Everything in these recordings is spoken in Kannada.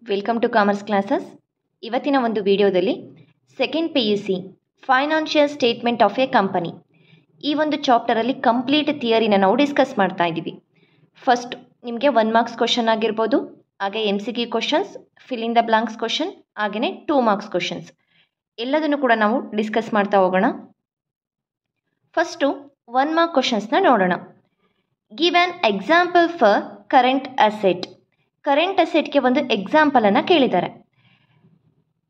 Welcome to commerce classes. ಇವತ್ತಿನ ಒಂದು ವಿಡಿಯೋದಲ್ಲಿ second PUC financial statement of A company ಈ ಒಂದು ಚಾಪ್ಟರಲ್ಲಿ ಕಂಪ್ಲೀಟ್ ಥಿಯರಿನ ನಾವು ಡಿಸ್ಕಸ್ ಮಾಡ್ತಾ ಇದ್ದೀವಿ. ಫಸ್ಟ್ ನಿಮಗೆ 1 ಮಾರ್ಕ್ಸ್ ಕ್ವಶನ್ ಆಗಿರ್ಬೋದು, ಹಾಗೆ MCQ questions, fill in the blanks question, ಹಾಗೆಯೇ 2 ಮಾರ್ಕ್ಸ್ ಕ್ವಶನ್ಸ್ ಎಲ್ಲದನ್ನು ಕೂಡ ನಾವು ಡಿಸ್ಕಸ್ ಮಾಡ್ತಾ ಹೋಗೋಣ. ಫಸ್ಟು 1 ಮಾರ್ಕ್ ಕ್ವಶನ್ಸ್ನ ನೋಡೋಣ. Give an example for current asset. Current ಅಸೆಟ್ಗೆ ಒಂದು ಎಕ್ಸಾಂಪಲನ್ನು ಕೇಳಿದ್ದಾರೆ.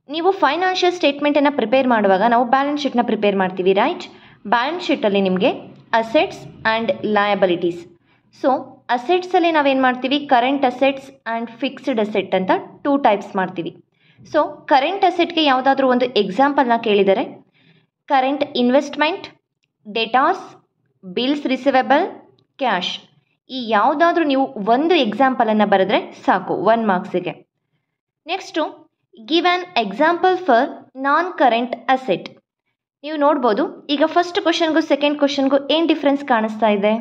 ನೀವು ಫೈನಾನ್ಷಿಯಲ್ ಸ್ಟೇಟ್ಮೆಂಟನ್ನು ಪ್ರಿಪೇರ್ ಮಾಡುವಾಗ ನಾವು ಬ್ಯಾಲೆನ್ಸ್ ಶೀಟ್ನ ಪ್ರಿಪೇರ್ ಮಾಡ್ತೀವಿ, ರೈಟ್? ಬ್ಯಾಲೆನ್ಸ್ ಶೀಟಲ್ಲಿ ನಿಮಗೆ ಅಸೆಟ್ಸ್ ಆ್ಯಂಡ್ ಲಯಬಿಲಿಟೀಸ್. ಸೊ ಅಸೆಟ್ಸಲ್ಲಿ ನಾವೇನು ಮಾಡ್ತೀವಿ, current assets and fixed asset ಅಂತ 2 ಟೈಪ್ಸ್ ಮಾಡ್ತೀವಿ. ಸೊ ಕರೆಂಟ್ ಅಸೆಟ್ಗೆ ಯಾವುದಾದ್ರೂ ಒಂದು ಎಕ್ಸಾಂಪಲ್ನ ಕೇಳಿದರೆ current investment, debtors, bills receivable, cash, ಈ ಯಾವುದಾದ್ರೂ ನೀವು ಒಂದು ಎಕ್ಸಾಂಪಲನ್ನು ಬರೆದ್ರೆ ಸಾಕು 1 ಮಾರ್ಕ್ಸಿಗೆ. Next give an example for non current asset. ನೀವು ನೋಡ್ಬೋದು, ಈಗ ಫಸ್ಟ್ ಕ್ವಶನ್ಗೂ ಸೆಕೆಂಡ್ ಕ್ವಶನ್ಗೂ ಏನು ಡಿಫ್ರೆನ್ಸ್ ಕಾಣಿಸ್ತಾ ಇದೆ.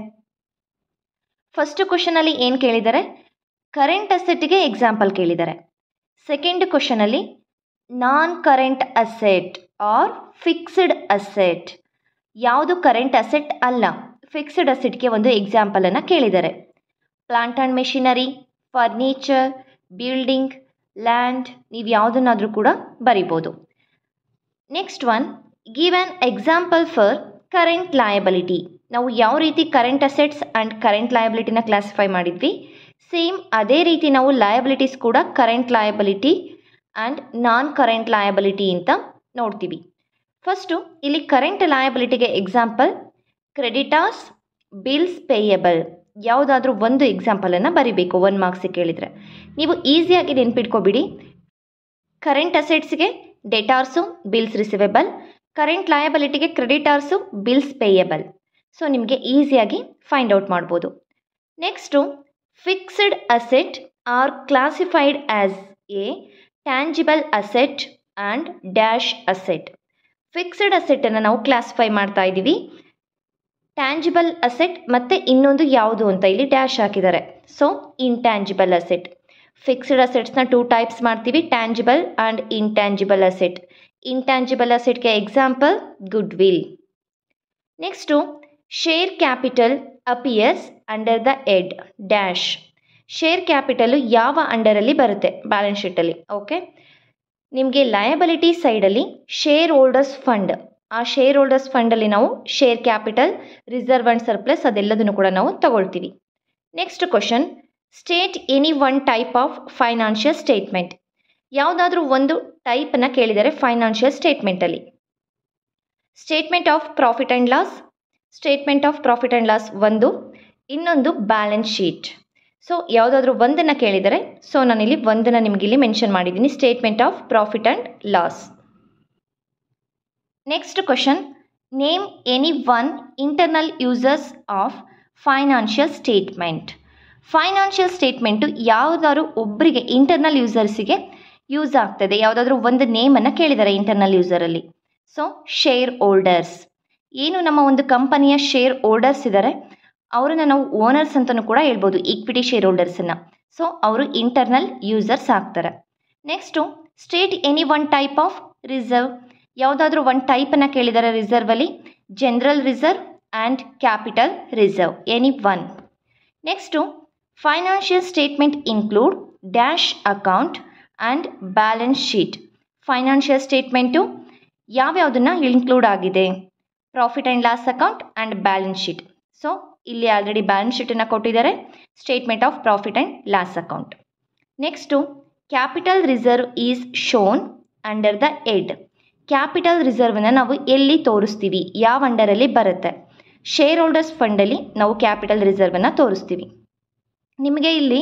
ಫಸ್ಟ್ ಕ್ವಶನಲ್ಲಿ ಏನು ಕೇಳಿದ್ದಾರೆ, ಕರೆಂಟ್ ಅಸೆಟ್ಗೆ ಎಕ್ಸಾಂಪಲ್ ಕೇಳಿದ್ದಾರೆ. ಸೆಕೆಂಡ್ ಕ್ವಶನಲ್ಲಿ non current asset or fixed asset, ಯಾವುದು ಕರೆಂಟ್ ಅಸೆಟ್ ಅಲ್ಲ, ಫಿಕ್ಸ್ಡ್ ಅಸೆಟ್ಗೆ ಒಂದು ಎಕ್ಸಾಂಪಲನ್ನು ಕೇಳಿದ್ದಾರೆ. Plant and machinery, furniture, building, land, ನೀವು ಯಾವುದನ್ನಾದರೂ ಕೂಡ ಬರಿಬೋದು. Next one, give an example for current liability. ನಾವು ಯಾವ ರೀತಿ ಕರೆಂಟ್ ಅಸೆಟ್ಸ್ ಆ್ಯಂಡ್ ಕರೆಂಟ್ ಲಯಬಿಲಿಟಿನ ಕ್ಲಾಸಿಫೈ ಮಾಡಿದ್ವಿ, ಸೇಮ್ ಅದೇ ರೀತಿ ನಾವು ಲಯಬಿಲಿಟೀಸ್ ಕೂಡ current liability and non current liability ಅಂತ ನೋಡ್ತೀವಿ. ಫಸ್ಟು ಇಲ್ಲಿ current ಲಯಬಿಲಿಟಿಗೆ example creditors, bills payable, ಯಾವುದಾದ್ರೂ ಒಂದು ಎಕ್ಸಾಂಪಲನ್ನು ಬರಿಬೇಕು 1 ಮಾರ್ಕ್ಸಿಗೆ ಕೇಳಿದರೆ. ನೀವು ಈಸಿಯಾಗಿ ನೆನ್ಪಿಟ್ಕೊಬಿಡಿ, ಕರೆಂಟ್ ಅಸೆಟ್ಸ್ಗೆ ಡೆಟಾರ್ಸು, ಬಿಲ್ಸ್ ರಿಸಿವೆಬಲ್, ಕರೆಂಟ್ ಲಯಬಿಲಿಟಿಗೆ ಕ್ರೆಡಿಟಾರ್ಸು, ಬಿಲ್ಸ್ ಪೇಯಬಲ್. ಸೊ ನಿಮಗೆ ಈಸಿಯಾಗಿ ಫೈಂಡ್ ಔಟ್ ಮಾಡ್ಬೋದು. Next fixed asset are classified as a tangible asset and dash asset. Fixed ಅಸೆಟನ್ನು ನಾವು ಕ್ಲಾಸಿಫೈ ಮಾಡ್ತಾ ಇದ್ದೀವಿ. ಟ್ಯಾಂಜಿಬಲ್ ಅಸೆಟ್ ಮತ್ತು ಇನ್ನೊಂದು ಯಾವುದು ಅಂತ ಇಲ್ಲಿ ಡ್ಯಾಶ್ ಹಾಕಿದ್ದಾರೆ. So intangible asset. ಫಿಕ್ಸ್ಡ್ ಅಸೆಟ್ಸ್ನ 2 ಟೈಪ್ಸ್ ಮಾಡ್ತೀವಿ, tangible and intangible asset. Intangible ಅಸೆಟ್ಗೆ example goodwill. Next share capital appears under the head dash. Share capital ಯಾವ ಅಂಡರಲ್ಲಿ ಬರುತ್ತೆ ಬ್ಯಾಲೆನ್ಸ್ ಶೀಟಲ್ಲಿ, ಓಕೆ? ನಿಮಗೆ ಲಯಬಿಲಿಟಿ ಸೈಡಲ್ಲಿ ಶೇರ್ ಹೋಲ್ಡರ್ಸ್ ಫಂಡ್, ಆ ಶೇರ್ ಹೋಲ್ಡರ್ಸ್ ಫಂಡಲ್ಲಿ ನಾವು share capital, reserve and surplus ಅದೆಲ್ಲದನ್ನು ಕೂಡ ನಾವು ತಗೊಳ್ತೀವಿ. Next question, state any one type of financial statement. ಯಾವುದಾದ್ರೂ ಒಂದು ಟೈಪನ್ನು ಕೇಳಿದರೆ ಫೈನಾನ್ಷಿಯಲ್ ಸ್ಟೇಟ್ಮೆಂಟಲ್ಲಿ. Statement of profit and loss, statement of profit and loss ಒಂದು, ಇನ್ನೊಂದು ಬ್ಯಾಲೆನ್ಸ್ ಶೀಟ್. ಸೊ ಯಾವುದಾದ್ರೂ ಒಂದನ್ನು ಕೇಳಿದರೆ, ಸೊ ನಾನಿಲ್ಲಿ ಒಂದನ್ನು ನಿಮಗಿಲ್ಲಿ ಮೆನ್ಷನ್ ಮಾಡಿದ್ದೀನಿ, statement of profit and loss. Next question, name any one internal users of financial statement. Financial statement ಯಾವುದಾದ್ರು ಒಬ್ಬರಿಗೆ ಇಂಟರ್ನಲ್ ಯೂಸರ್ಸಿಗೆ ಯೂಸ್ ಆಗ್ತದೆ, ಯಾವುದಾದ್ರೂ ಒಂದು ನೇಮನ್ನು ಕೇಳಿದ್ದಾರೆ ಇಂಟರ್ನಲ್ ಯೂಸರಲ್ಲಿ. ಸೊ ಶೇರ್ ಹೋಲ್ಡರ್ಸ್, ಏನು ನಮ್ಮ ಒಂದು ಕಂಪನಿಯ ಶೇರ್ ಹೋಲ್ಡರ್ಸ್ ಇದ್ದಾರೆ ಅವರನ್ನು ನಾವು ಓನರ್ಸ್ ಅಂತಲೂ ಕೂಡ ಹೇಳ್ಬೋದು, ಈಕ್ವಿಟಿ ಶೇರ್ ಹೋಲ್ಡರ್ಸನ್ನು. ಸೊ ಅವರು ಇಂಟರ್ನಲ್ ಯೂಸರ್ಸ್ ಆಗ್ತಾರೆ. Next state any one type of reserve. ಯಾವುದಾದ್ರೂ ಒಂದು ಟೈಪನ್ನು ಕೇಳಿದ್ದಾರೆ ರಿಸರ್ವಲ್ಲಿ, general reserve and capital reserve, any one. Next financial statement include dash account and balance sheet. Financial statement ಯಾವ್ಯಾವುದನ್ನು ಇನ್ಕ್ಲೂಡ್ ಆಗಿದೆ, profit and loss account and balance sheet. So ಇಲ್ಲಿ ಆಲ್ರೆಡಿ ಬ್ಯಾಲೆನ್ಸ್ ಶೀಟನ್ನು ಕೊಟ್ಟಿದ್ದಾರೆ, statement of profit and loss account. Next capital reserve is shown under the head. Capital ರಿಸರ್ವನ್ನ ನಾವು ಎಲ್ಲಿ ತೋರಿಸ್ತೀವಿ, ಯಾವ ಅಂಡರಲ್ಲಿ ಬರುತ್ತೆ, ಶೇರ್ ಹೋಲ್ಡರ್ಸ್ ಫಂಡಲ್ಲಿ ನಾವು ಕ್ಯಾಪಿಟಲ್ ರಿಸರ್ವನ್ನು ತೋರಿಸ್ತೀವಿ. ನಿಮಗೆ ಇಲ್ಲಿ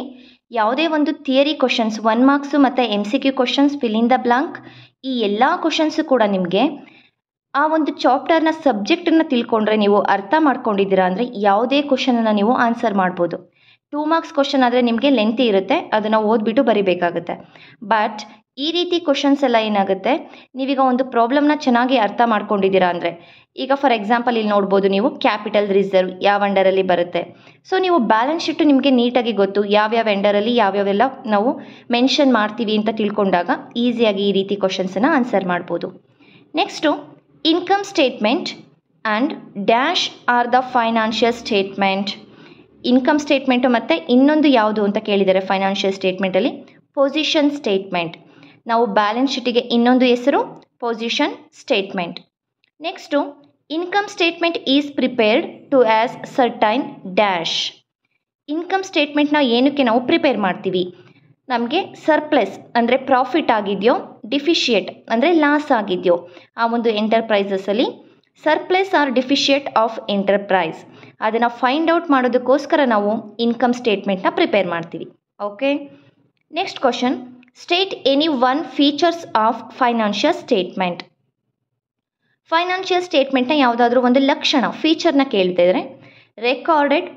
ಯಾವುದೇ ಒಂದು ಥಿಯರಿ ಕ್ವಶನ್ಸ್ 1 ಮಾರ್ಕ್ಸು ಮತ್ತು MCQ questions, fill in the blank, ಈ ಎಲ್ಲ ಕ್ವಶನ್ಸು ಕೂಡ ನಿಮಗೆ ಆ ಒಂದು ಚಾಪ್ಟರ್ನ ಸಬ್ಜೆಕ್ಟನ್ನು ತಿಳ್ಕೊಂಡ್ರೆ, ನೀವು ಅರ್ಥ ಮಾಡ್ಕೊಂಡಿದ್ದೀರಾ ಅಂದರೆ ಯಾವುದೇ ಕ್ವಶನನ್ನು ನೀವು ಆನ್ಸರ್ ಮಾಡ್ಬೋದು. 2 ಮಾರ್ಕ್ಸ್ ಕ್ವಶನ್ ಆದರೆ ನಿಮಗೆ ಲೆಂತಿ ಇರುತ್ತೆ, ಅದನ್ನು ಓದ್ಬಿಟ್ಟು ಬರಿಬೇಕಾಗುತ್ತೆ. ಬಟ್ ಈ ರೀತಿ ಕ್ವಶನ್ಸ್ ಎಲ್ಲ ಏನಾಗುತ್ತೆ, ನೀವೀಗ ಒಂದು ಪ್ರಾಬ್ಲಮ್ನ ಚೆನ್ನಾಗಿ ಅರ್ಥ ಮಾಡ್ಕೊಂಡಿದ್ದೀರಾ ಅಂದರೆ, ಈಗ ಫಾರ್ ಎಕ್ಸಾಂಪಲ್ ಇಲ್ಲಿ ನೋಡ್ಬೋದು ನೀವು ಕ್ಯಾಪಿಟಲ್ ರಿಸರ್ವ್ ಯಾವ ಅಂಡರಲ್ಲಿ ಬರುತ್ತೆ. ಸೊ ನೀವು ಬ್ಯಾಲೆನ್ಸ್ ಶೀಟು ನಿಮಗೆ ನೀಟಾಗಿ ಗೊತ್ತು, ಯಾವ್ಯಾವ ಅಂಡರಲ್ಲಿ ಯಾವ್ಯಾವೆಲ್ಲ ನಾವು ಮೆನ್ಷನ್ ಮಾಡ್ತೀವಿ ಅಂತ ತಿಳ್ಕೊಂಡಾಗ ಈಸಿಯಾಗಿ ಈ ರೀತಿ ಕ್ವಶನ್ಸನ್ನು ಆನ್ಸರ್ ಮಾಡ್ಬೋದು. Next income statement and dash are the financial statement. Income statement ಮತ್ತು ಇನ್ನೊಂದು ಯಾವುದು ಅಂತ ಕೇಳಿದ್ದಾರೆ ಫೈನಾನ್ಷಿಯಲ್ ಸ್ಟೇಟ್ಮೆಂಟಲ್ಲಿ, ಪೊಸಿಷನ್ ಸ್ಟೇಟ್ಮೆಂಟ್. ನಾವು ಬ್ಯಾಲೆನ್ಸ್ ಶೀಟಿಗೆ ಇನ್ನೊಂದು ಹೆಸರು position statement. Next income statement is prepared to ascertain dash. Income ಸ್ಟೇಟ್ಮೆಂಟ್ನ ಏನಕ್ಕೆ ನಾವು ಪ್ರಿಪೇರ್ ಮಾಡ್ತೀವಿ, ನಮಗೆ ಸರ್ಪ್ಲಸ್ ಅಂದರೆ ಪ್ರಾಫಿಟ್ ಆಗಿದೆಯೋ, ಡಿಫಿಷಿಯೇಟ್ ಅಂದರೆ ಲಾಸ್ ಆಗಿದೆಯೋ ಆ ಒಂದು ಎಂಟರ್ಪ್ರೈಸಸಲ್ಲಿ, surplus or deficit of enterprise ಅದನ್ನು ಫೈಂಡ್ ಔಟ್ ಮಾಡೋದಕ್ಕೋಸ್ಕರ ನಾವು ಇನ್ಕಮ್ ಸ್ಟೇಟ್ಮೆಂಟ್ನ ಪ್ರಿಪೇರ್ ಮಾಡ್ತೀವಿ. Okay, next question, state any one features of financial statement. Financial ಸ್ಟೇಟ್ಮೆಂಟ್ನ ಯಾವುದಾದ್ರೂ ಒಂದು ಲಕ್ಷಣ ಫೀಚರ್ನ ಕೇಳ್ತಿದ್ರೆ, ರೆಕಾರ್ಡೆಡ್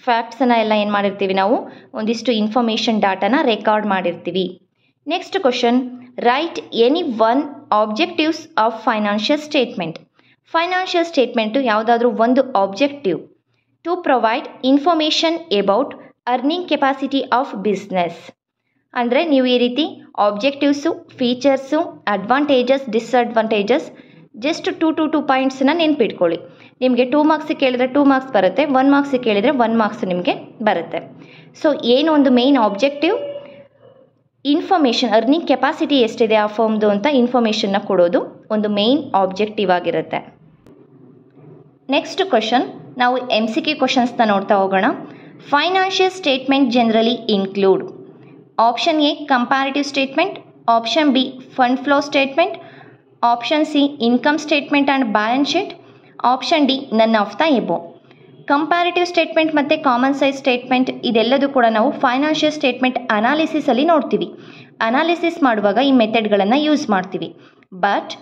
ಫ್ಯಾಕ್ಟ್ಸನ್ನು ಎಲ್ಲ ಏನು ಮಾಡಿರ್ತೀವಿ ನಾವು, ಒಂದಿಷ್ಟು ಇನ್ಫಾರ್ಮೇಷನ್ ಡಾಟಾನ ರೆಕಾರ್ಡ್ ಮಾಡಿರ್ತೀವಿ. Next question, write any one objectives of financial statement. Financial statement ಯಾವುದಾದ್ರೂ ಒಂದು objective to provide information about earning capacity of business. ಅಂದರೆ ನೀವು ಈ ರೀತಿ objectives, features, advantages, disadvantages just two ಪಾಯಿಂಟ್ಸನ್ನ ನೆನ್ಪಿಟ್ಕೊಳ್ಳಿ. ನಿಮಗೆ 2 ಮಾರ್ಕ್ಸಿಗೆ ಕೇಳಿದರೆ 2 ಮಾರ್ಕ್ಸ್ ಬರುತ್ತೆ, 1 ಮಾರ್ಕ್ಸಿಗೆ ಕೇಳಿದರೆ 1 ಮಾರ್ಕ್ಸ್ ನಿಮಗೆ ಬರುತ್ತೆ. ಸೊ ಏನು ಒಂದು main objective, information earning capacity ಎಷ್ಟಿದೆ ಆ ಫರ್ಮ್ದು ಅಂತ ಇನ್ಫಾರ್ಮೇಷನ್ನ ಕೊಡೋದು ಒಂದು ಮೇನ್ ಆಬ್ಜೆಕ್ಟಿವ್ ಆಗಿರುತ್ತೆ. ನೆಕ್ಸ್ಟ್ ಕ್ವಶನ್, ನಾವು MCQ ಕ್ವಶನ್ಸ್ನ ನೋಡ್ತಾ ಹೋಗೋಣ. Financial statement generally include option A comparative statement, option B fund flow statement, option C income statement and balance sheet, option D none of the above. Comparative statement ಮತ್ತು ಕಾಮನ್ ಸೈಜ್ ಸ್ಟೇಟ್ಮೆಂಟ್ ಇದೆಲ್ಲದೂ ಕೂಡ ನಾವು ಫೈನಾನ್ಷಿಯಲ್ ಸ್ಟೇಟ್ಮೆಂಟ್ ಅನಾಲಿಸಿಸಲ್ಲಿ ನೋಡ್ತೀವಿ. ಅನಾಲಿಸಿಸ್ ಮಾಡುವಾಗ ಈ ಮೆಥಡ್ಗಳನ್ನು ಯೂಸ್ ಮಾಡ್ತೀವಿ. But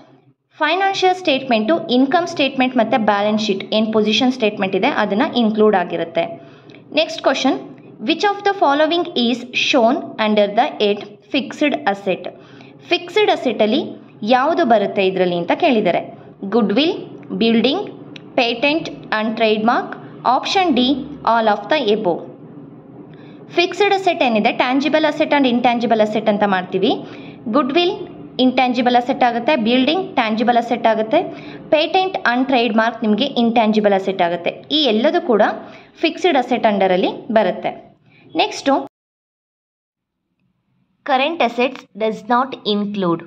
financial statement income statement ಮತ್ತು ಬ್ಯಾಲೆನ್ಸ್ ಶೀಟ್ ಏನು ಪೊಸಿಷನ್ ಸ್ಟೇಟ್ಮೆಂಟ್ ಇದೆ ಅದನ್ನು ಇನ್ಕ್ಲೂಡ್ ಆಗಿರುತ್ತೆ. Next question, which of the following is shown under the head fixed asset. Fixed ಅಸೆಟಲ್ಲಿ ಯಾವುದು ಬರುತ್ತೆ ಇದರಲ್ಲಿ ಅಂತ ಕೇಳಿದ್ದಾರೆ. Goodwill, building, patent and trademark, option D all of the above. Fixed asset ಏನಿದೆ tangible asset and intangible asset ಅಂತ ಮಾಡ್ತೀವಿ. ಗುಡ್ ವಿಲ್ ಇಂಟ್ಯಾಂಜಿಬಲ್ ಅಸೆಟ್ ಆಗುತ್ತೆ, ಬಿಲ್ಡಿಂಗ್ ಟ್ಯಾಂಜಿಬಲ್ ಅಸೆಟ್ ಆಗುತ್ತೆ, ಪೇಟೆಂಟ್ ಆ್ಯಂಡ್ ಟ್ರೇಡ್ ಮಾರ್ಕ್ ನಿಮಗೆ ಇಂಟ್ಯಾಂಜಿಬಲ್ ಅಸೆಟ್ ಆಗುತ್ತೆ. ಈ ಎಲ್ಲದೂ ಕೂಡ ಫಿಕ್ಸ್ಡ್ ಅಸೆಟ್ ಅಂಡರಲ್ಲಿ ಬರುತ್ತೆ. Next current assets does not include.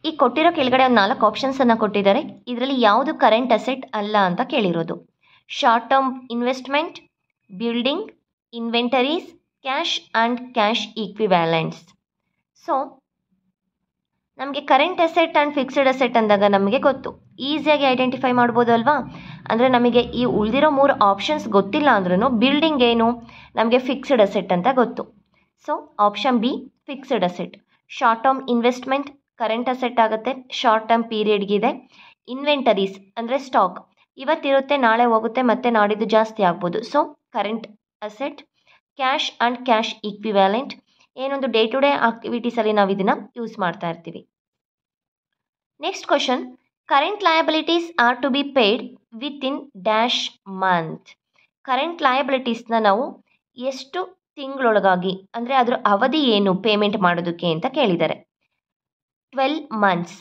ಈ ಕೊಟ್ಟಿರೋ ಕೆಳಗಡೆ ಒಂದು 4 ಆಪ್ಷನ್ಸನ್ನು ಕೊಟ್ಟಿದ್ದಾರೆ. ಇದರಲ್ಲಿ ಯಾವುದು ಕರೆಂಟ್ ಅಸೆಟ್ ಅಲ್ಲ ಅಂತ ಕೇಳಿರೋದು. Short term investment, building, inventories, cash and cash equivalents. So ನಮಗೆ current asset and fixed asset ಅಂದಾಗ ನಮಗೆ ಗೊತ್ತು, ಈಸಿಯಾಗಿ ಐಡೆಂಟಿಫೈ ಮಾಡ್ಬೋದು ಅಲ್ವಾ. ಅಂದರೆ ನಮಗೆ ಈ ಉಳಿದಿರೋ 3 ಆಪ್ಷನ್ಸ್ ಗೊತ್ತಿಲ್ಲ ಅಂದ್ರೂ ಬಿಲ್ಡಿಂಗ್ ಏನು ನಮಗೆ ಫಿಕ್ಸ್ಡ್ ಅಸೆಟ್ ಅಂತ ಗೊತ್ತು. So option B fixed asset. Short term investment current asset ಆಗುತ್ತೆ, ಶಾರ್ಟ್ ಟರ್ಮ್ ಪೀರಿಯಡ್ಗಿದೆ. ಇನ್ವೆಂಟರೀಸ್ ಅಂದರೆ ಸ್ಟಾಕ್, ಇವತ್ತಿರುತ್ತೆ ನಾಳೆ ಹೋಗುತ್ತೆ ಮತ್ತು ನಾಡಿದ್ದು ಜಾಸ್ತಿ ಆಗ್ಬೋದು. So current asset. Cash and cash equivalent, ಏನೊಂದು ಡೇ ಟು ಡೇ ಆಕ್ಟಿವಿಟೀಸಲ್ಲಿ ನಾವು ಇದನ್ನು ಯೂಸ್ ಮಾಡ್ತಾ ಇರ್ತೀವಿ. Next question, current liabilities are to be paid within dash month. Current ಲಯಬಿಲಿಟೀಸ್ನ ನಾವು ಎಷ್ಟು ತಿಂಗಳೊಳಗಾಗಿ ಅಂದರೆ ಅದರ ಅವಧಿ ಏನು ಪೇಮೆಂಟ್ ಮಾಡೋದಕ್ಕೆ ಅಂತ ಕೇಳಿದ್ದಾರೆ. 12 ಮಂತ್ಸ್.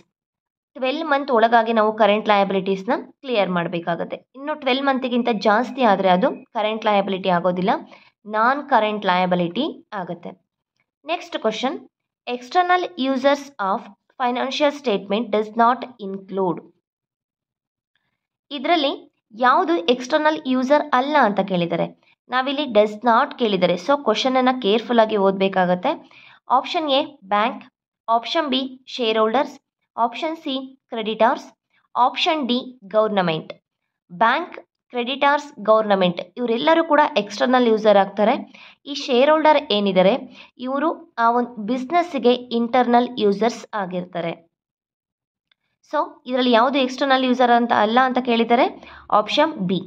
12 ಮಂತ್ ಒಳಗಾಗಿ ನಾವು ಕರೆಂಟ್ ಲಯಬಿಲಿಟೀಸ್ನ ಕ್ಲಿಯರ್ ಮಾಡಬೇಕಾಗುತ್ತೆ. ಇನ್ನು 12 ಮಂತಿಗಿಂತ ಜಾಸ್ತಿ ಆದರೆ ಅದು ಕರೆಂಟ್ ಲಯಬಿಲಿಟಿ ಆಗೋದಿಲ್ಲ, ನಾನ್ ಕರೆಂಟ್ ಲಯಬಿಲಿಟಿ ಆಗುತ್ತೆ. Next question, external users of financial statement does not include. ಇದರಲ್ಲಿ ಯಾವುದು ಎಕ್ಸ್ಟರ್ನಲ್ ಯೂಸರ್ ಅಲ್ಲ ಅಂತ ಕೇಳಿದ್ದಾರೆ. ನಾವಿಲ್ಲಿ ಡಸ್ ನಾಟ್ ಕೇಳಿದ್ದಾರೆ. ಸೊ ಕ್ವಶನನ್ನು ಕೇರ್ಫುಲ್ಲಾಗಿ ಓದಬೇಕಾಗತ್ತೆ. Option A bank, option B shareholders, option C creditors, option D government. Bank, creditors, government ಇವರೆಲ್ಲರೂ ಕೂಡ ಎಕ್ಸ್ಟರ್ನಲ್ ಯೂಸರ್ ಆಗ್ತಾರೆ. ಈ ಶೇರ್ ಹೋಲ್ಡರ್ ಏನಿದ್ದಾರೆ ಇವರು ಆ ಒಂದು ಬಿಸ್ನೆಸ್ಸಿಗೆ ಇಂಟರ್ನಲ್ ಯೂಸರ್ಸ್ ಆಗಿರ್ತಾರೆ. ಸೊ ಇದರಲ್ಲಿ ಯಾವುದು ಎಕ್ಸ್ಟರ್ನಲ್ ಯೂಸರ್ ಅಂತ ಅಲ್ಲ ಅಂತ ಕೇಳಿದ್ದಾರೆ, option B.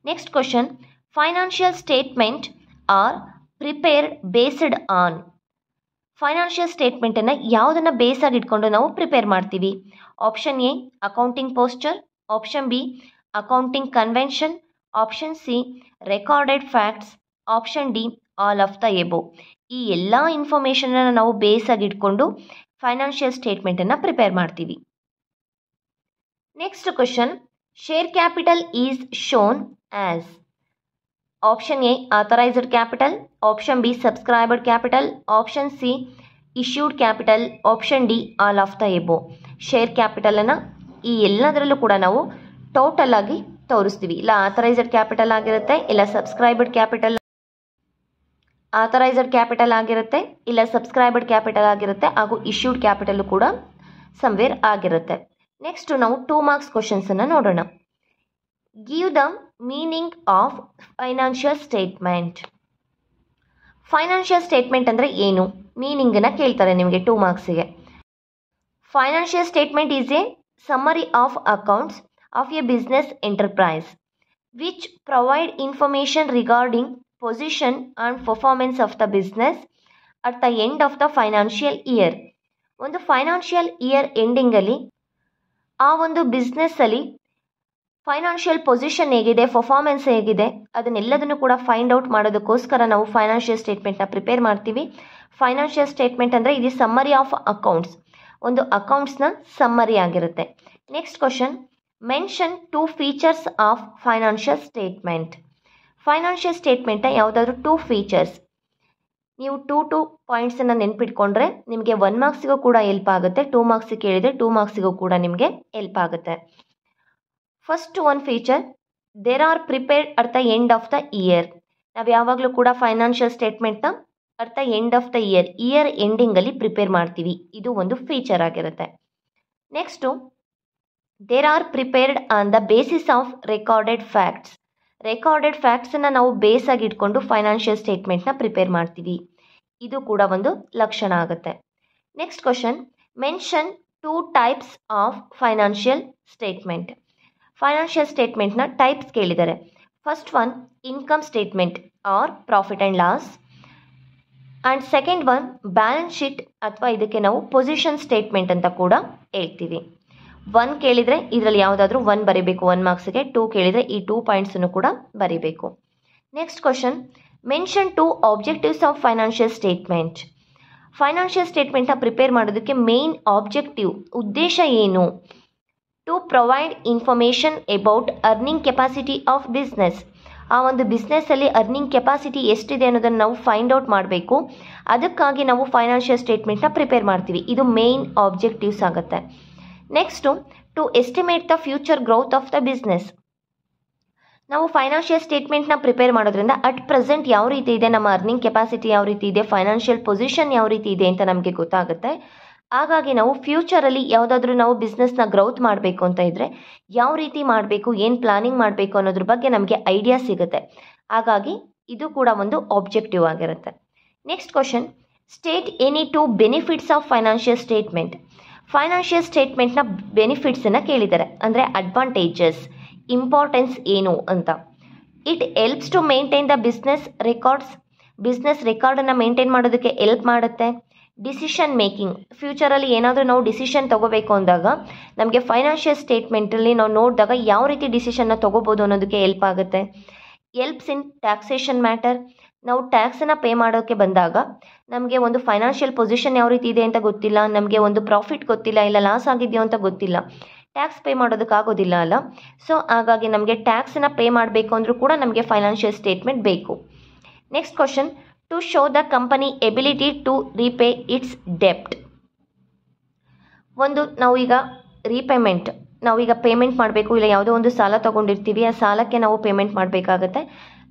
Next question, financial statement are prepared based on. Financial ಸ್ಟೇಟ್ಮೆಂಟನ್ನು ಯಾವುದನ್ನು ಬೇಸಾಗಿ ಇಟ್ಕೊಂಡು ನಾವು ಪ್ರಿಪೇರ್ ಮಾಡ್ತೀವಿ? Option A accounting posture, option B accounting convention, option C recorded facts, option D all of the above. ಈ ಎಲ್ಲ ಇನ್ಫಾರ್ಮೇಷನನ್ನು ನಾವು ಬೇಸಾಗಿ ಇಟ್ಕೊಂಡು ಫೈನಾನ್ಷಿಯಲ್ ಸ್ಟೇಟ್ಮೆಂಟನ್ನು ಪ್ರಿಪೇರ್ ಮಾಡ್ತೀವಿ. Next question, share capital is shown as. Option A authorised capital, option B subscribed capital, option C issued capital, option D all of the above. Share ಕ್ಯಾಪಿಟಲನ್ನು ಈ ಎಲ್ಲದರಲ್ಲೂ ಕೂಡ ನಾವು ಟೋಟಲ್ ಆಗಿ ತೋರಿಸ್ತೀವಿ. ಇಲ್ಲ ಆಥರೈಸ್ಡ್ ಕ್ಯಾಪಿಟಲ್ ಆಗಿರುತ್ತೆ, ಇಲ್ಲ ಸಬ್ಸ್ಕ್ರೈಬರ್ಡ್ ಕ್ಯಾಪಿಟಲ್ ಆಥರೈಸ್ಡ್ ಕ್ಯಾಪಿಟಲ್ ಆಗಿರುತ್ತೆ, ಇಲ್ಲ ಸಬ್ಸ್ಕ್ರೈಬರ್ಡ್ ಕ್ಯಾಪಿಟಲ್ ಆಗಿರುತ್ತೆ, ಹಾಗೂ ಇಶ್ಯೂಡ್ ಕ್ಯಾಪಿಟಲ್ ಕೂಡ ಸಮ್ವೇರ್ ಆಗಿರುತ್ತೆ. ನೆಕ್ಸ್ಟ್ ನಾವು 2 ಮಾರ್ಕ್ಸ್ ಕ್ವಶನ್ಸನ್ನು ನೋಡೋಣ. Give the meaning of financial statement. Financial statement ಅಂದರೆ ಏನು? ಮೀನಿಂಗನ್ನು ಕೇಳ್ತಾರೆ ನಿಮಗೆ 2 ಮಾರ್ಕ್ಸಿಗೆ. Financial statement is a summary of accounts of a business enterprise which provide information regarding position and performance of the business at the end of the financial year. ಒಂದು ಫೈನಾನ್ಷಿಯಲ್ ಇಯರ್ ಎಂಡಿಂಗಲ್ಲಿ ಆ ಒಂದು ಬಿಸ್ನೆಸ್ಸಲ್ಲಿ ಫೈನಾನ್ಷಿಯಲ್ ಪೊಸಿಷನ್ ಹೇಗಿದೆ, ಪರ್ಫಾರ್ಮೆನ್ಸ್ ಹೇಗಿದೆ, ಅದನ್ನೆಲ್ಲದನ್ನು ಕೂಡ ಫೈಂಡ್ ಔಟ್ ಮಾಡೋದಕ್ಕೋಸ್ಕರ ನಾವು ಫೈನಾನ್ಷಿಯಲ್ ಸ್ಟೇಟ್ಮೆಂಟ್ನ ಪ್ರಿಪೇರ್ ಮಾಡ್ತೀವಿ. ಫೈನಾನ್ಷಿಯಲ್ ಸ್ಟೇಟ್ಮೆಂಟ್ ಅಂದರೆ ಇದು ಸಮ್ಮರಿ ಆಫ್ ಅಕೌಂಟ್ಸ್, ಒಂದು ಅಕೌಂಟ್ಸ್ನ ಸಮ್ಮರಿ ಆಗಿರುತ್ತೆ. Next question, mention 2 features of financial statement. Financial ಸ್ಟೇಟ್ಮೆಂಟ್ನ ಯಾವುದಾದ್ರೂ 2 ಫೀಚರ್ಸ್ ನೀವು 2 ಪಾಯಿಂಟ್ಸನ್ನು ನೆನ್ಪಿಟ್ಕೊಂಡ್ರೆ ನಿಮಗೆ 1 ಮಾರ್ಕ್ಸಿಗೂ ಕೂಡ ಹೆಲ್ಪ್ ಆಗುತ್ತೆ, 2 ಮಾರ್ಕ್ಸಿಗೆ ಕೇಳಿದರೆ 2 ಮಾರ್ಕ್ಸಿಗೂ ಕೂಡ ನಿಮಗೆ ಹೆಲ್ಪ್ ಆಗುತ್ತೆ. First one feature, there are prepared at the end of the year. ನಾವು ಯಾವಾಗಲೂ ಕೂಡ ಫೈನಾನ್ಷಿಯಲ್ ಸ್ಟೇಟ್ಮೆಂಟ್ನ at the end of the year ಎಂಡಿಂಗಲ್ಲಿ ಪ್ರಿಪೇರ್ ಮಾಡ್ತೀವಿ. ಇದು ಒಂದು ಫೀಚರ್ ಆಗಿರುತ್ತೆ. Next, there are prepared on the basis of recorded facts. Recorded ಫ್ಯಾಕ್ಟ್ಸನ್ನು ನಾವು ಬೇಸಾಗಿ ಇಟ್ಕೊಂಡು ಫೈನಾನ್ಷಿಯಲ್ ಸ್ಟೇಟ್ಮೆಂಟ್ನ ಪ್ರಿಪೇರ್ ಮಾಡ್ತೀವಿ. ಇದು ಕೂಡ ಒಂದು ಲಕ್ಷಣ ಆಗುತ್ತೆ. Next question, mention 2 types of financial statement. Financial ಸ್ಟೇಟ್ಮೆಂಟ್ನ ಟೈಪ್ಸ್ ಕೇಳಿದ್ದಾರೆ. First one income statement or profit and loss, and second one balance sheet ಅಥವಾ ಇದಕ್ಕೆ ನಾವು ಪೊಸಿಷನ್ ಸ್ಟೇಟ್ಮೆಂಟ್ ಅಂತ ಕೂಡ ಹೇಳ್ತೀವಿ. 1 ಕೇಳಿದರೆ ಇದರಲ್ಲಿ ಯಾವುದಾದ್ರೂ 1 ಬರೀಬೇಕು 1 ಮಾರ್ಕ್ಸಿಗೆ, 2 ಕೇಳಿದರೆ ಈ 2 ಪಾಯಿಂಟ್ಸನ್ನು ಕೂಡ ಬರೀಬೇಕು. Next question, mention 2 objectives of financial statement. Financial ಸ್ಟೇಟ್ಮೆಂಟ್ನ ಪ್ರಿಪೇರ್ ಮಾಡೋದಕ್ಕೆ ಮೇನ್ ಆಬ್ಜೆಕ್ಟಿವ್, ಉದ್ದೇಶ ಏನು? To provide information about earning capacity of business. ಆ ಒಂದು ಬಿಸ್ನೆಸ್ಸಲ್ಲಿ ಅರ್ನಿಂಗ್ ಕೆಪಾಸಿಟಿ ಎಷ್ಟಿದೆ ಅನ್ನೋದನ್ನು ನಾವು ಫೈಂಡ್ ಔಟ್ ಮಾಡಬೇಕು. ಅದಕ್ಕಾಗಿ ನಾವು ಫೈನಾನ್ಷಿಯಲ್ ಸ್ಟೇಟ್ಮೆಂಟ್ನ ಪ್ರಿಪೇರ್ ಮಾಡ್ತೀವಿ. ಇದು ಮೇನ್ ಆಬ್ಜೆಕ್ಟಿವ್ಸ್ ಆಗುತ್ತೆ. Next, to estimate the future growth of the business. ನಾವು ಫೈನಾನ್ಷಿಯಲ್ ಸ್ಟೇಟ್ಮೆಂಟ್ನ ಪ್ರಿಪೇರ್ ಮಾಡೋದ್ರಿಂದ ಅಟ್ ಪ್ರೆಸೆಂಟ್ ಯಾವ ರೀತಿ ಇದೆ, ನಮ್ಮ ಅರ್ನಿಂಗ್ ಕೆಪಾಸಿಟಿ ಯಾವ ರೀತಿ ಇದೆ, ಫೈನಾನ್ಷಿಯಲ್ ಪೊಸಿಷನ್ ಯಾವ ರೀತಿ ಇದೆ ಅಂತ ನಮಗೆ ಗೊತ್ತಾಗುತ್ತೆ. ಹಾಗಾಗಿ ನಾವು ಫ್ಯೂಚರಲ್ಲಿ ಯಾವುದಾದ್ರೂ ನಾವು ಬಿಸ್ನೆಸ್ನ ಗ್ರೌತ್ ಮಾಡಬೇಕು ಅಂತ ಇದ್ದರೆ ಯಾವ ರೀತಿ ಮಾಡಬೇಕು, ಏನು ಪ್ಲಾನಿಂಗ್ ಮಾಡಬೇಕು ಅನ್ನೋದ್ರ ಬಗ್ಗೆ ನಮಗೆ ಐಡಿಯಾ ಸಿಗುತ್ತೆ. ಹಾಗಾಗಿ ಇದು ಕೂಡ ಒಂದು ಆಬ್ಜೆಕ್ಟಿವ್ ಆಗಿರುತ್ತೆ. Next question, state any 2 benefits of financial statement. Financial ಸ್ಟೇಟ್ಮೆಂಟ್ನ ಬೆನಿಫಿಟ್ಸನ್ನು ಕೇಳಿದ್ದಾರೆ, ಅಂದರೆ ಅಡ್ವಾಂಟೇಜಸ್, ಇಂಪಾರ್ಟೆನ್ಸ್ ಏನು ಅಂತ. It helps to maintain the business records. Business ರೆಕಾರ್ಡನ್ನು ಮೇಂಟೈನ್ ಮಾಡೋದಕ್ಕೆ ಹೆಲ್ಪ್ ಮಾಡುತ್ತೆ. ಡಿಸಿಷನ್ ಮೇಕಿಂಗ್, ಫ್ಯೂಚರಲ್ಲಿ ಏನಾದರೂ ನಾವು ಡಿಸಿಷನ್ ತೊಗೋಬೇಕು ಅಂದಾಗ ನಮಗೆ ಫೈನಾನ್ಷಿಯಲ್ ಸ್ಟೇಟ್ಮೆಂಟಲ್ಲಿ ನಾವು ನೋಡಿದಾಗ ಯಾವ ರೀತಿ ಡಿಸಿಷನ್ನ ತೊಗೋಬೋದು ಅನ್ನೋದಕ್ಕೆ ಹೆಲ್ಪ್ ಆಗುತ್ತೆ. Helps in taxation matter. ನಾವು ಟ್ಯಾಕ್ಸನ್ನು ಪೇ ಮಾಡೋಕ್ಕೆ ಬಂದಾಗ ನಮಗೆ ಒಂದು ಫೈನಾನ್ಷಿಯಲ್ ಪೊಸಿಷನ್ ಯಾವ ರೀತಿ ಇದೆ ಅಂತ ಗೊತ್ತಿಲ್ಲ, ನಮಗೆ ಒಂದು ಪ್ರಾಫಿಟ್ ಗೊತ್ತಿಲ್ಲ, ಇಲ್ಲ ಲಾಸ್ ಆಗಿದೆಯೋ ಅಂತ ಗೊತ್ತಿಲ್ಲ, ಟ್ಯಾಕ್ಸ್ ಪೇ ಮಾಡೋದಕ್ಕಾಗೋದಿಲ್ಲ ಅಲ್ಲ. ಸೊ ಹಾಗಾಗಿ ನಮಗೆ ಟ್ಯಾಕ್ಸನ್ನು ಪೇ ಮಾಡಬೇಕು ಅಂದರೂ ಕೂಡ ನಮಗೆ ಫೈನಾನ್ಷಿಯಲ್ ಸ್ಟೇಟ್ಮೆಂಟ್ ಬೇಕು. Next question, to show the company ability to repay its ಡೆಪ್ಟ್. ಒಂದು ನಾವೀಗ ರೀಪೇಮೆಂಟ್, ನಾವೀಗ ಪೇಮೆಂಟ್ ಮಾಡಬೇಕು, ಇಲ್ಲ ಯಾವುದೋ ಒಂದು ಸಾಲ ತೊಗೊಂಡಿರ್ತೀವಿ, ಆ ಸಾಲಕ್ಕೆ ನಾವು ಪೇಮೆಂಟ್ ಮಾಡಬೇಕಾಗತ್ತೆ.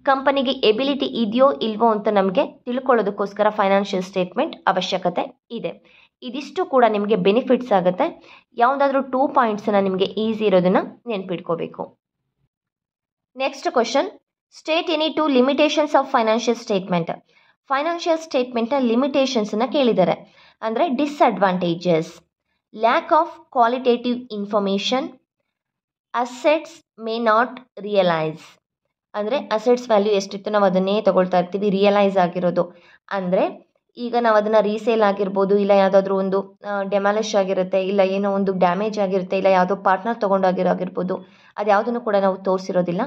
ಕಂಪನಿಗೆ ಎಬಿಲಿಟಿ ಇದೆಯೋ ಇಲ್ವೋ ಅಂತ ನಮಗೆ ತಿಳ್ಕೊಳ್ಳೋದಕ್ಕೋಸ್ಕರ ಫೈನಾನ್ಷಿಯಲ್ ಸ್ಟೇಟ್ಮೆಂಟ್ ಅವಶ್ಯಕತೆ ಇದೆ. ಇದಿಷ್ಟು ಕೂಡ ನಿಮಗೆ ಬೆನಿಫಿಟ್ಸ್ ಆಗುತ್ತೆ. ಯಾವುದಾದ್ರೂ 2 ಪಾಯಿಂಟ್ಸನ್ನು ನಿಮಗೆ ಈಸಿ ಇರೋದನ್ನು ನೆನ್ಪಿಟ್ಕೋಬೇಕು. Next question, state any 2 limitations of financial statement. Financial ಸ್ಟೇಟ್ಮೆಂಟ್ನ ಲಿಮಿಟೇಷನ್ಸನ್ನು ಕೇಳಿದ್ದಾರೆ, ಅಂದರೆ disadvantages, lack of qualitative information, assets may not realise. ಅಂದರೆ ಅಸೆಟ್ಸ್ ವ್ಯಾಲ್ಯೂ ಎಷ್ಟಿತ್ತು ನಾವು ಅದನ್ನೇ ತೊಗೊಳ್ತಾ ಇರ್ತೀವಿ, ರಿಯಲೈಸ್ ಆಗಿರೋದು. ಅಂದರೆ ಈಗ ನಾವು ಅದನ್ನು ರೀಸೇಲ್ ಆಗಿರ್ಬೋದು, ಇಲ್ಲ ಯಾವುದಾದ್ರೂ ಒಂದು ಡೆಮಾಲಿಷ್ ಆಗಿರುತ್ತೆ, ಇಲ್ಲ ಏನೋ ಒಂದು ಡ್ಯಾಮೇಜ್ ಆಗಿರುತ್ತೆ, ಇಲ್ಲ ಯಾವುದೋ ಪಾರ್ಟ್ನರ್ ತೊಗೊಂಡಾಗಿರೋಗಿರ್ಬೋದು, ಅದು ಯಾವುದನ್ನು ಕೂಡ ನಾವು ತೋರಿಸಿರೋದಿಲ್ಲ.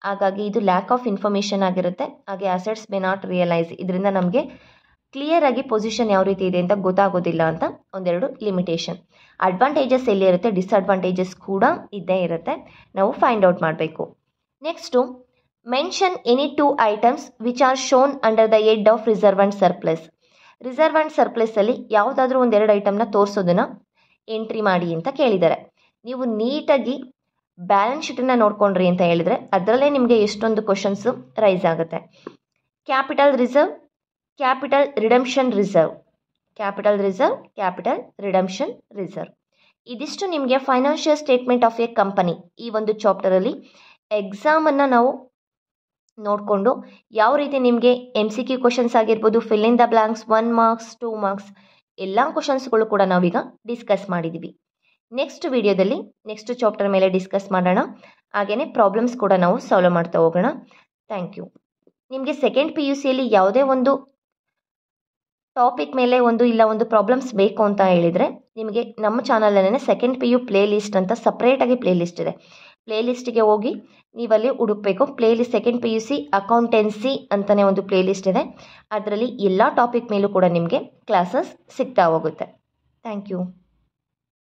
ಹಾಗಾಗಿ ಇದು ಲ್ಯಾಕ್ ಆಫ್ ಇನ್ಫಾರ್ಮೇಷನ್ ಆಗಿರುತ್ತೆ. ಹಾಗೆ ಅಸೆಟ್ಸ್ ಮೇ ನಾಟ್ ರಿಯಲೈಸ್, ಇದರಿಂದ ನಮಗೆ ಕ್ಲಿಯರ್ ಆಗಿ ಪೊಸಿಷನ್ ಯಾವ ರೀತಿ ಇದೆ ಅಂತ ಗೊತ್ತಾಗೋದಿಲ್ಲ ಅಂತ ಒಂದೆರಡು ಲಿಮಿಟೇಷನ್. ಅಡ್ವಾಂಟೇಜಸ್ ಎಲ್ಲಿ ಇರುತ್ತೆ, ಡಿಸ್ಅಡ್ವಾಂಟೇಜಸ್ ಕೂಡ ಇದ್ದೇ ಇರುತ್ತೆ, ನಾವು ಫೈಂಡ್ ಔಟ್ ಮಾಡಬೇಕು. Next, mention any 2 items which are shown under the head of reserve and surplus. Reserve and ಸರ್ಪ್ಲಸಲ್ಲಿ ಯಾವುದಾದ್ರೂ ಒಂದೆರಡು ಐಟಮ್ನ ತೋರಿಸೋದನ್ನು ಎಂಟ್ರಿ ಮಾಡಿ ಅಂತ ಕೇಳಿದ್ದಾರೆ. ನೀವು ನೀಟಾಗಿ ಬ್ಯಾಲೆನ್ಸ್ ಶೀಟನ್ನು ನೋಡ್ಕೊಂಡ್ರಿ ಅಂತ ಹೇಳಿದರೆ ಅದರಲ್ಲೇ ನಿಮಗೆ ಎಷ್ಟೊಂದು ಕ್ವಶನ್ಸು ರೈಸ್ ಆಗುತ್ತೆ. Capital reserve, capital redemption reserve, capital reserve, capital redemption reserve, ಇದಿಷ್ಟು ನಿಮಗೆ financial statement of A company ಈ ಒಂದು ಚಾಪ್ಟರಲ್ಲಿ ಎಕ್ಸಾಮನ್ನು ನಾವು ನೋಡಿಕೊಂಡು ಯಾವ ರೀತಿ ನಿಮಗೆ MCQ ಕ್ವಶನ್ಸ್ ಆಗಿರ್ಬೋದು, fill in the blanks, 1 marks 2 marks ಎಲ್ಲ ಕ್ವಶನ್ಸ್ಗಳು ಕೂಡ ನಾವೀಗ ಡಿಸ್ಕಸ್ ಮಾಡಿದ್ದೀವಿ. ನೆಕ್ಸ್ಟ್ ವಿಡಿಯೋದಲ್ಲಿ ನೆಕ್ಸ್ಟ್ ಚಾಪ್ಟರ್ ಮೇಲೆ ಡಿಸ್ಕಸ್ ಮಾಡೋಣ. ಹಾಗೆಯೇ ಪ್ರಾಬ್ಲಮ್ಸ್ ಕೂಡ ನಾವು ಸಾಲ್ವ್ ಮಾಡ್ತಾ ಹೋಗೋಣ. Thank you. ನಿಮಗೆ ಸೆಕೆಂಡ್ PUCಯಲ್ಲಿ ಯಾವುದೇ ಒಂದು ಟಾಪಿಕ್ ಮೇಲೆ ಒಂದು ಪ್ರಾಬ್ಲಮ್ಸ್ ಬೇಕು ಅಂತ ಹೇಳಿದರೆ ನಿಮಗೆ ನಮ್ಮ ಚಾನಲಲ್ಲೇ ಸೆಕೆಂಡ್ PU ಪ್ಲೇ ಲಿಸ್ಟ್ ಅಂತ ಸಪ್ರೇಟಾಗಿ ಪ್ಲೇ ಲಿಸ್ಟ್ ಇದೆ. ಪ್ಲೇ ಲಿಸ್ಟಿಗೆ ಹೋಗಿ ನೀವಲ್ಲಿ ಹುಡುಕಬೇಕು. Play list second PUC accountancy ಅಂತಲೇ ಒಂದು ಪ್ಲೇ ಲಿಸ್ಟ್ ಇದೆ. ಅದರಲ್ಲಿ ಎಲ್ಲ ಟಾಪಿಕ್ ಮೇಲೂ ಕೂಡ ನಿಮಗೆ ಕ್ಲಾಸಸ್ ಸಿಗ್ತಾ ಹೋಗುತ್ತೆ. Thank you.